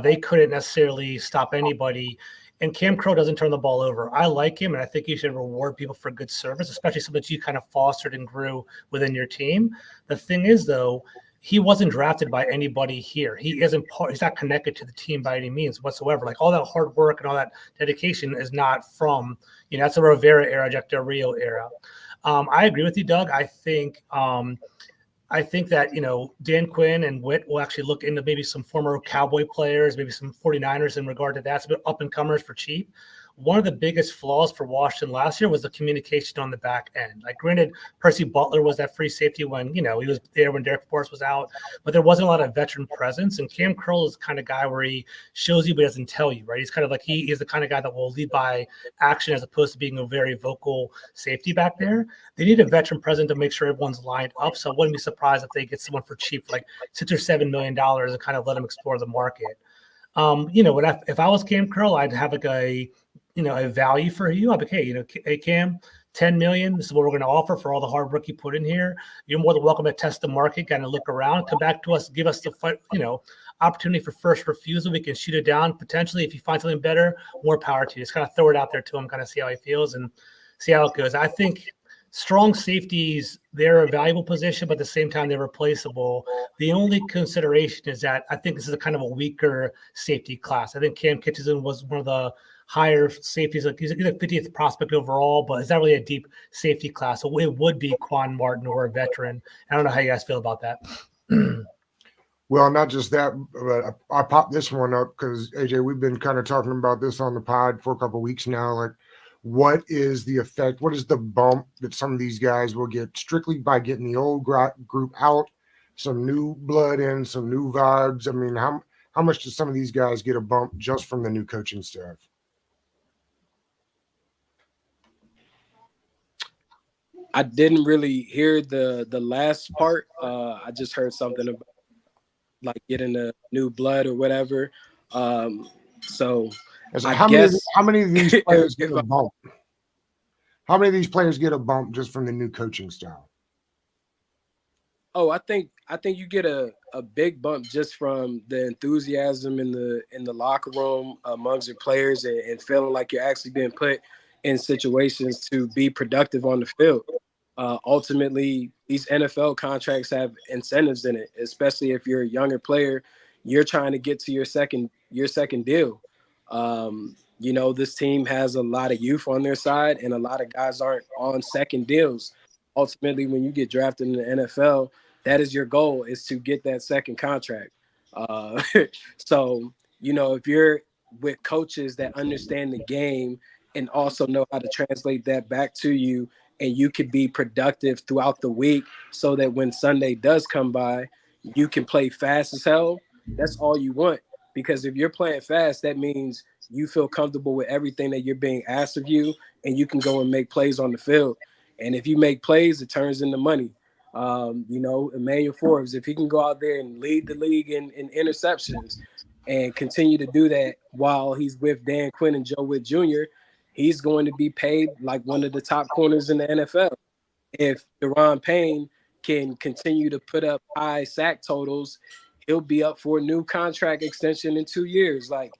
They couldn't necessarily stop anybody. And Cam Curl doesn't turn the ball over. I like him, and I think you should reward people for good service, especially something that you kind of fostered and grew within your team. The thing is, though, he wasn't drafted by anybody here. He's not connected to the team by any means whatsoever. Like all that hard work and all that dedication is not from, that's a Rivera era, Jack Del Rio era. I agree with you, Doug. I think that, Dan Quinn and Witt will actually look into maybe some former Cowboy players, maybe some 49ers in regard to that, some up-and-comers for cheap. One of the biggest flaws for Washington last year was the communication on the back end. Like, granted, Percy Butler was that free safety when, he was there when Derek Forrest was out, but there wasn't a lot of veteran presence. And Cam Curl is the kind of guy where he shows you but doesn't tell you, right? He's kind of like he is the kind of guy that will lead by action as opposed to being a very vocal safety back there. They need a veteran presence to make sure everyone's lined up. So I wouldn't be surprised if they get someone for cheap, like $6 or $7 million, and kind of let them explore the market. If I was Cam Curl, I'd have like a value for you. I'd be like, hey, Cam, $10 million. This is what we're going to offer for all the hard work you put in here. You're more than welcome to test the market, kind of look around, come back to us, give us the opportunity for first refusal. We can shoot it down potentially. If you find something better, more power to you. Just kind of throw it out there to him, kind of see how he feels and see how it goes. I think strong safeties, they're a valuable position, but at the same time, they're replaceable. The only consideration is that I think this is a kind of a weaker safety class. I think Cam Kitchison was one of the higher safeties. Like he's the 50th prospect overall, but it's not really a deep safety class. So it would be Quan Martin or a veteran. I don't know how you guys feel about that. Well, not just that, but I popped this one up because, AJ, we've been kind of talking about this on the pod for a couple of weeks now. Like, what is the effect? What is the bump that some of these guys will get strictly by getting the old group out, some new blood in, some new vibes? I mean, how much do some of these guys get a bump just from the new coaching staff? I didn't really hear the last part. I just heard something about like getting a new blood or whatever. So how many of these players get a bump? How many of these players get a bump just from the new coaching style? Oh, I think you get a big bump just from the enthusiasm in the locker room amongst your players and feeling like you're actually being put in situations to be productive on the field. Ultimately, these NFL contracts have incentives in it, especially if you're a younger player. You're trying to get to your second deal. This team has a lot of youth on their side, and a lot of guys aren't on second deals. Ultimately, when you get drafted in the NFL, that is your goal, is to get that second contract. So, if you're with coaches that understand the game and also know how to translate that back to you, and you could be productive throughout the week so that when Sunday does come by, you can play fast as hell. That's all you want. Because if you're playing fast, that means you feel comfortable with everything that you're being asked of you, and you can go and make plays on the field. And if you make plays, it turns into money. Emmanuel Forbes, if he can go out there and lead the league in interceptions and continue to do that while he's with Dan Quinn and Joe Witt Jr., he's going to be paid like one of the top corners in the NFL. If Deron Payne can continue to put up high sack totals, he'll be up for a new contract extension in 2 years. Like,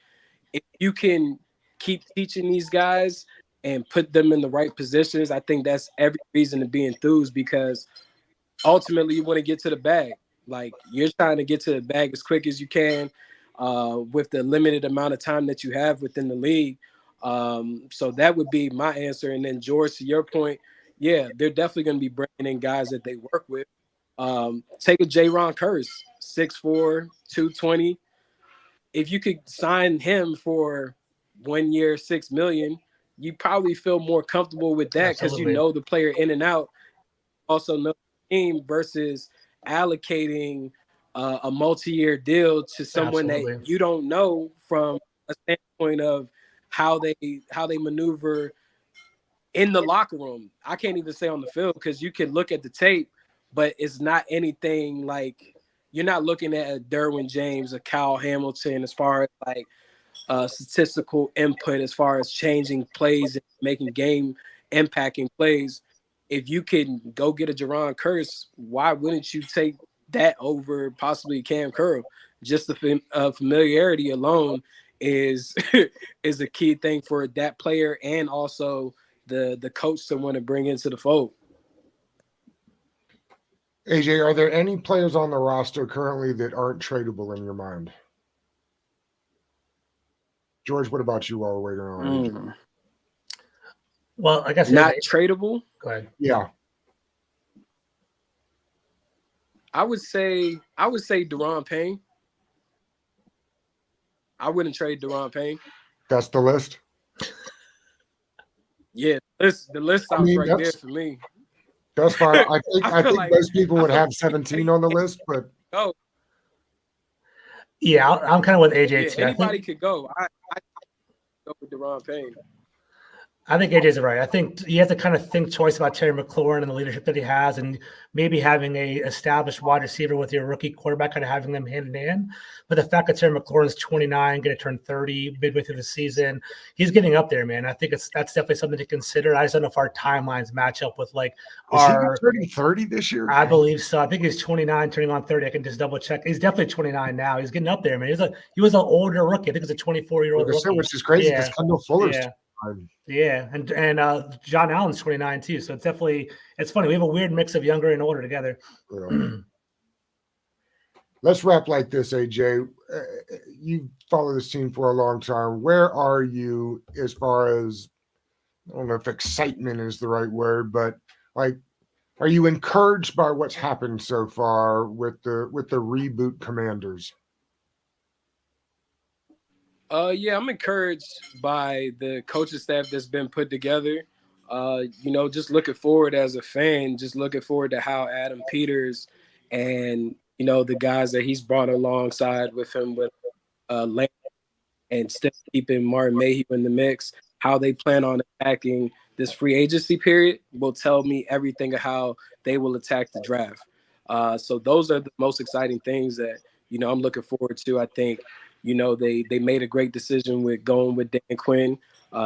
if you can keep teaching these guys and put them in the right positions, I think that's every reason to be enthused, because ultimately you want to get to the bag. Like, you're trying to get to the bag as quick as you can with the limited amount of time that you have within the league. So that would be my answer. And then, George, to your point, yeah, they're definitely going to be bringing in guys that they work with. Take a Jaron Kearse, 6'4", 220. If you could sign him for 1 year, $6 million, you probably feel more comfortable with that because you know the player in and out. Also know the team versus allocating a multi-year deal to someone that you don't know from a standpoint of how they maneuver in the locker room. I can't even say on the field, because you can look at the tape, but it's not anything like, you're not looking at a Derwin James, a Kyle Hamilton, as far as like statistical input, as far as changing plays and making game impacting plays. If you can go get a Jaron Kearse, why wouldn't you take that over possibly Cam Curl? Just the familiarity alone is a key thing for that player, and also the coach to want to bring into the fold. AJ, are there any players on the roster currently that aren't tradable in your mind? George, what about you while we're waiting on AJ? Well, I guess not tradable. Go ahead. Yeah. I would say Deron Payne. I wouldn't trade Deron Payne. That's the list? Yeah, the list stops right there for me. That's fine. I think like, most people would have 17 on the list, but yeah, I'm kind of with AJ too. Anybody could go. I go with Deron Payne. I think AJ's right. I think you have to kind of think twice about Terry McLaurin and the leadership that he has, and maybe having a established wide receiver with your rookie quarterback, kind of having them hand in hand. But the fact that Terry McLaurin's 29, going to turn 30 midway through the season, he's getting up there, man. I think that's definitely something to consider. I just don't know if our timelines match up with like our turning 30 this year. I believe so. I think he's 29, turning on 30. I can just double check. He's definitely 29 now. He's getting up there, man. He was an older rookie. I think he's a 24-year-old rookie. Which is crazy because Kendall Fuller's Yeah, and John Allen's 29 too. So it's funny. We have a weird mix of younger and older together. Yeah. Let's wrap like this, AJ. You follow this team for a long time. Where are you as far as, I don't know if excitement is the right word, but like, are you encouraged by what's happened so far with the reboot Commanders? Yeah, I'm encouraged by the coaching staff that's been put together. Just looking forward as a fan, just looking forward to how Adam Peters and the guys that he's brought alongside with him with Lane and still keeping Martin Mayhew in the mix, how they plan on attacking this free agency period will tell me everything of how they will attack the draft. So those are the most exciting things that, I'm looking forward to. I think, they made a great decision with going with Dan Quinn.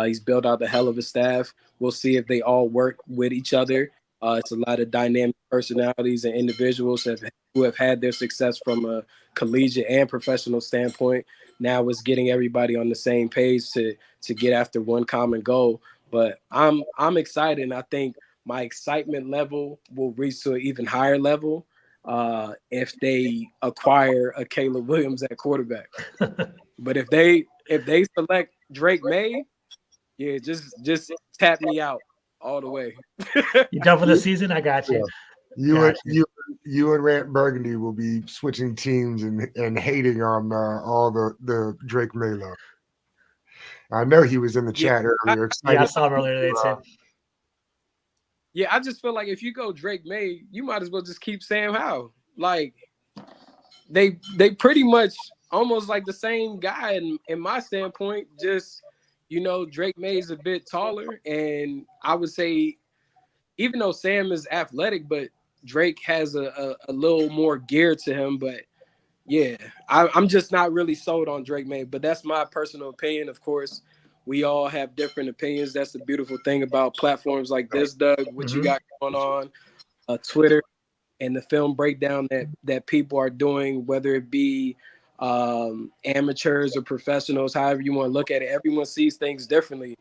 He's built out a hell of a staff. We'll see if they all work with each other. It's a lot of dynamic personalities and individuals who have had their success from a collegiate and professional standpoint. Now it's getting everybody on the same page to get after one common goal. But I'm excited, and I think my excitement level will reach to an even higher level if they acquire a Caleb Williams at quarterback. But if they select Drake May, yeah, just tap me out all the way. You done for the season? I got you. You and Rant Burgundy will be switching teams and hating on all the Drake May love. I know he was in the chat earlier. Excited. Yeah, I saw him earlier today too. Yeah, I just feel like if you go Drake May, you might as well just keep Sam Howell. Like they pretty much almost like the same guy in my standpoint. Just Drake May is a bit taller, and I would say even though Sam is athletic, but Drake has a little more gear to him. But yeah, I'm just not really sold on Drake May. But that's my personal opinion. Of course, we all have different opinions. That's the beautiful thing about platforms like this, Doug, what you got going on, Twitter, and the film breakdown that people are doing, whether it be amateurs or professionals, however you want to look at it. Everyone sees things differently.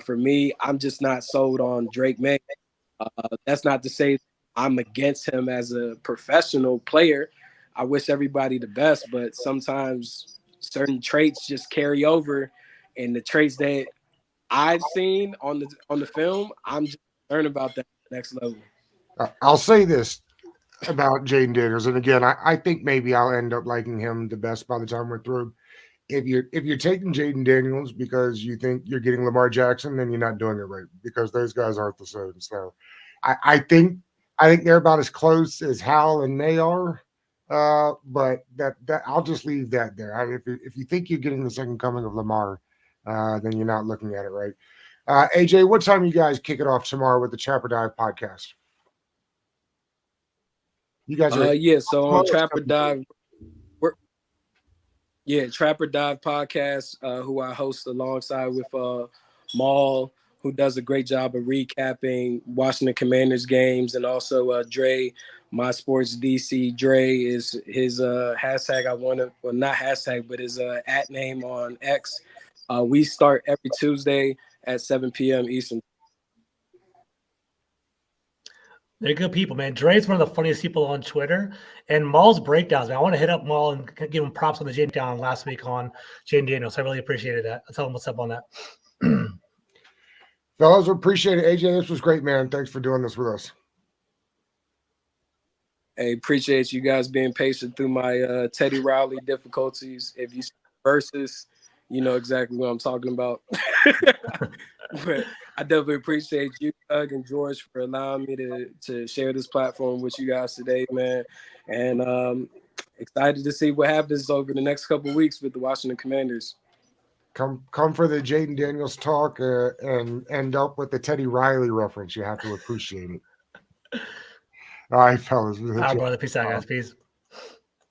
For me, I'm just not sold on Drake May. That's not to say I'm against him as a professional player. I wish everybody the best, but sometimes certain traits just carry over. And the traits that I've seen on the film, I'm just concerned about that next level. I'll say this about Jaden Daniels, and again, I think maybe I'll end up liking him the best by the time we're through. If you're taking Jaden Daniels because you think you're getting Lamar Jackson, then you're not doing it right, because those guys aren't the same. So I think they're about as close as Hal and May are. But that I'll just leave that there. If you think you're getting the second coming of Lamar, then you're not looking at it right. AJ, what time you guys kick it off tomorrow with the Trapper Dive podcast? You guys are so on Trapper Dive, Trapper Dive podcast, who I host alongside with Maul, who does a great job of recapping Washington Commanders games, and also Dre, My Sports DC. Dre is his hashtag. Not hashtag, but his at name on X. We start every Tuesday at 7 p.m. Eastern. They're good people, man. Dre's one of the funniest people on Twitter, and Maul's breakdowns, man. I want to hit up Maul and give him props on the Jaden down last week on Jaden Daniels. I really appreciated that. I'll tell him what's up on that. Fellas, appreciate it. AJ, this was great, man. Thanks for doing this with us. Hey, appreciate you guys being patient through my Teddy Riley difficulties. If you versus, you know exactly what I'm talking about. But I definitely appreciate you, Doug and George, for allowing me to share this platform with you guys today, man. And excited to see what happens over the next couple of weeks with the Washington Commanders. Come for the Jaden Daniels talk and end up with the Teddy Riley reference. You have to appreciate it. All right, fellas. All right, brother. Peace out, guys. Peace.